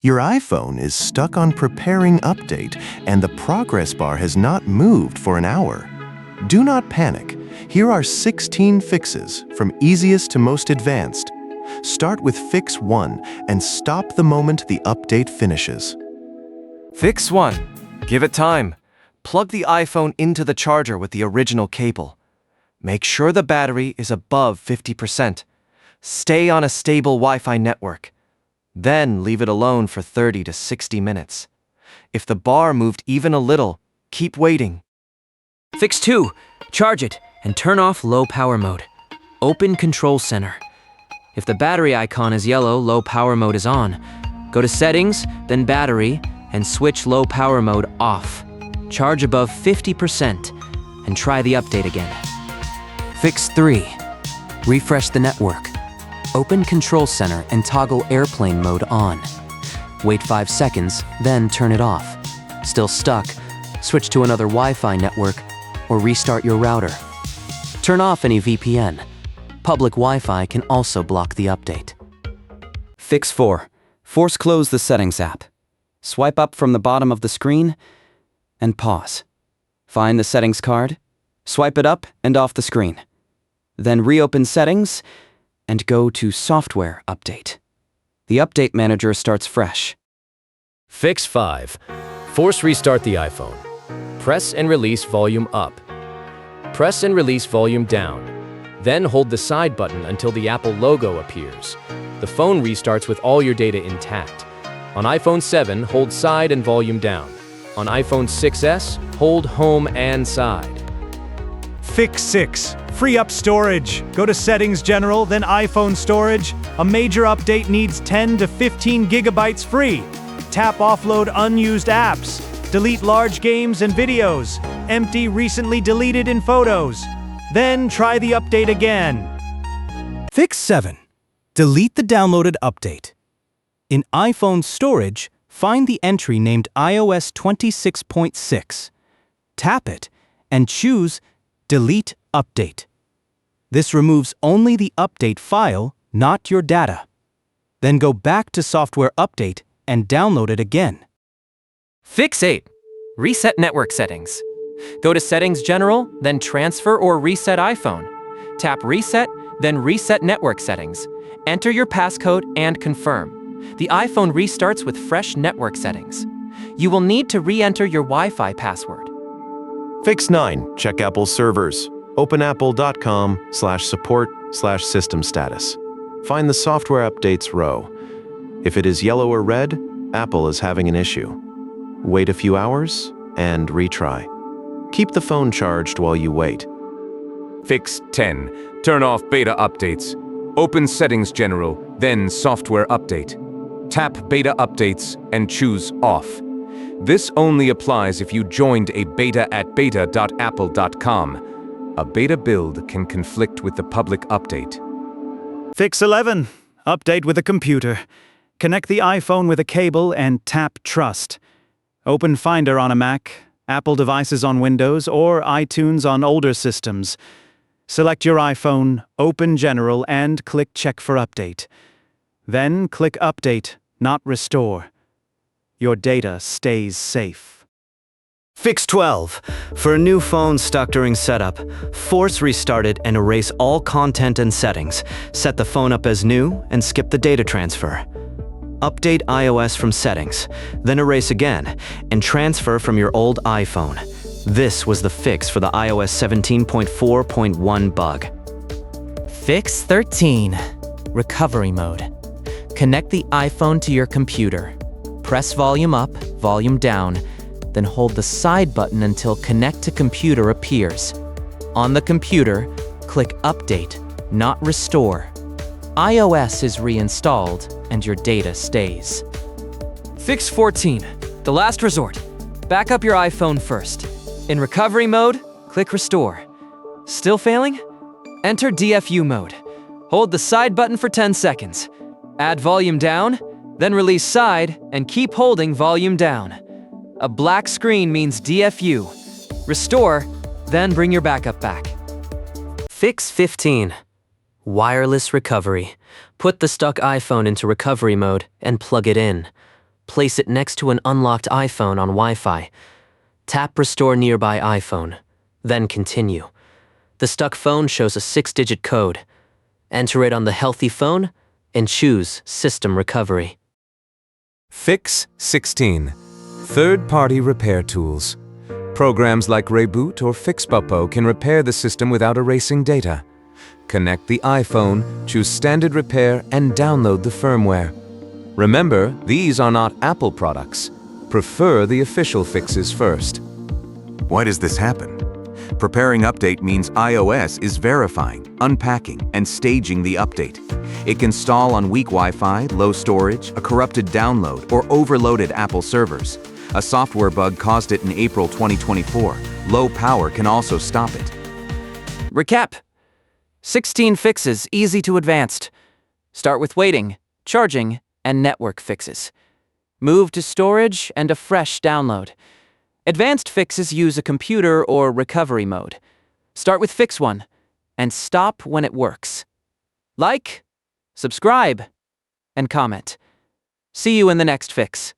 Your iPhone is stuck on preparing update and the progress bar has not moved for an hour. Do not panic. Here are 16 fixes from easiest to most advanced. Start with Fix 1 and stop the moment the update finishes. Fix 1. Give it time. Plug the iPhone into the charger with the original cable. Make sure the battery is above 50%. Stay on a stable Wi-Fi network. Then leave it alone for 30 to 60 minutes. If the bar moved even a little, keep waiting. Fix 2. Charge it and turn off low power mode. Open Control Center. If the battery icon is yellow, low power mode is on. Go to Settings, then Battery, and switch low power mode off. Charge above 50% and try the update again. Fix 3. Refresh the network. Open Control Center and toggle airplane mode on. Wait 5 seconds, then turn it off. Still stuck? Switch to another Wi-Fi network or restart your router. Turn off any VPN. Public Wi-Fi can also block the update. Fix 4. Force close the Settings app. Swipe up from the bottom of the screen and pause. Find the Settings card, swipe it up and off the screen. Then reopen Settings and go to Software Update. The Update Manager starts fresh. Fix 5. Force restart the iPhone. Press and release volume up. Press and release volume down. Then hold the side button until the Apple logo appears. The phone restarts with all your data intact. On iPhone 7, hold side and volume down. On iPhone 6s, hold home and side. Fix 6. Free up storage. Go to Settings General, then iPhone Storage. A major update needs 10 to 15 gigabytes free. Tap offload unused apps. Delete large games and videos. Empty recently deleted in photos. Then try the update again. Fix 7. Delete the downloaded update. In iPhone Storage, find the entry named iOS 26.6. Tap it and choose Delete Update. This removes only the update file, not your data. Then go back to Software Update and download it again. Fix 8. Reset network settings. Go to Settings General, then Transfer or Reset iPhone. Tap Reset, then Reset network settings. Enter your passcode and confirm. The iPhone restarts with fresh network settings. You will need to re-enter your Wi-Fi password. Fix 9. Check Apple servers. Open apple.com/support/system status. Find the software updates row. If it is yellow or red, Apple is having an issue. Wait a few hours and retry. Keep the phone charged while you wait. Fix 10. Turn off beta updates. Open Settings General, then Software Update. Tap Beta Updates and choose Off. This only applies if you joined a beta at beta.apple.com. A beta build can conflict with the public update. Fix 11. Update with a computer. Connect the iPhone with a cable and tap Trust. Open Finder on a Mac, Apple devices on Windows, or iTunes on older systems. Select your iPhone, open General, and click Check for Update. Then click Update, not Restore. Your data stays safe. Fix 12. For a new phone stuck during setup, force restart it and erase all content and settings. Set the phone up as new and skip the data transfer. Update iOS from Settings, then erase again and transfer from your old iPhone. This was the fix for the iOS 17.4.1 bug. Fix 13. Recovery mode. Connect the iPhone to your computer. Press volume up, volume down, then hold the side button until Connect to Computer appears. On the computer, click Update, not Restore. iOS is reinstalled and your data stays. Fix 14. The last resort. Back up your iPhone first. In recovery mode, click Restore. Still failing? Enter DFU mode. Hold the side button for 10 seconds. Add volume down, then release side and keep holding volume down. A black screen means DFU. Restore, then bring your backup back. Fix 15. Wireless recovery. Put the stuck iPhone into recovery mode and plug it in. place it next to an unlocked iPhone on Wi-Fi. Tap Restore Nearby iPhone, then continue. The stuck phone shows a 6-digit code. Enter it on the healthy phone and choose System Recovery. Fix 16. Third-party repair tools. Programs like Reboot or fixable can repair the system without erasing data. Connect the iPhone, choose Standard Repair, and download the firmware. Remember, these are not Apple products. Prefer the official fixes first. Why does this happen? Preparing update means iOS is verifying, unpacking, and staging the update. It can stall on weak Wi-Fi, low storage, a corrupted download, or overloaded Apple servers. A software bug caused it in April 2024. Low power can also stop it. Recap. 16 fixes, easy to advanced. Start with waiting, charging, and network fixes. Move to storage and a fresh download. Advanced fixes use a computer or recovery mode. Start with Fix 1 and stop when it works. Like, subscribe, and comment. See you in the next fix.